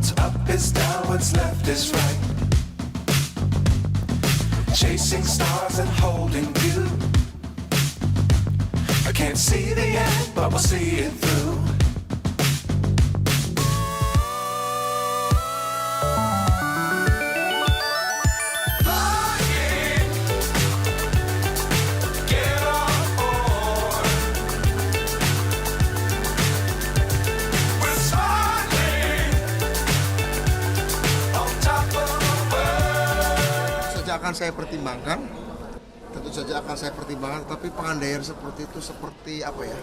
What's up is down, what's left is right. Chasing stars and holding you. I can't see the end, but we'll see it through. Flying, get on board. We're smiling on top of the world. Saja akan saya pertimbangkan, tentu saja akan saya pertimbangkan, tapi pengandaian seperti itu seperti apa ya?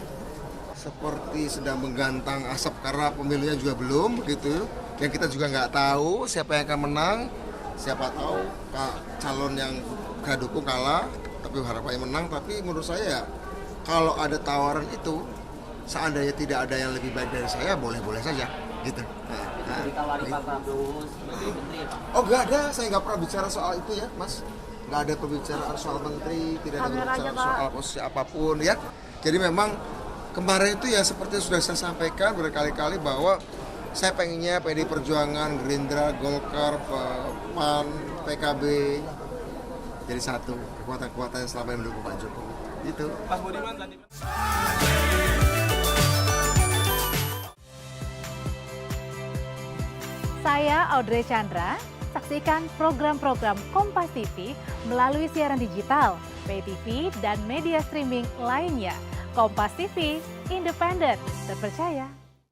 Seperti sedang menggantang asap karena pemilunya juga belum begitu. Yang kita juga nggak tahu siapa yang akan menang, siapa tahu calon yang kita dukung kalah, tapi harapannya menang. Tapi menurut saya kalau ada tawaran itu, seandainya tidak ada yang lebih baik dari saya, boleh-boleh saja gitu. Ditawari Pak Prabowo sebagai menteri ya Pak? Oh nggak ada, saya nggak pernah bicara soal itu ya Mas. Nggak ada pembicaraan soal menteri, tidak ada pembicaraan soal posisi apapun ya. Jadi memang kemarin itu ya seperti sudah saya sampaikan berkali-kali bahwa saya pengennya PD Perjuangan, Gerindra, Golkar, PAN, PKB jadi satu kekuatan-kekuatan yang selama ini mendukung Pak Jokowi. Itu. Mas Budiman tadi. Saya Audrey Chandra, saksikan program-program Kompas TV melalui siaran digital, pay TV, dan media streaming lainnya. Kompas TV, independen, terpercaya.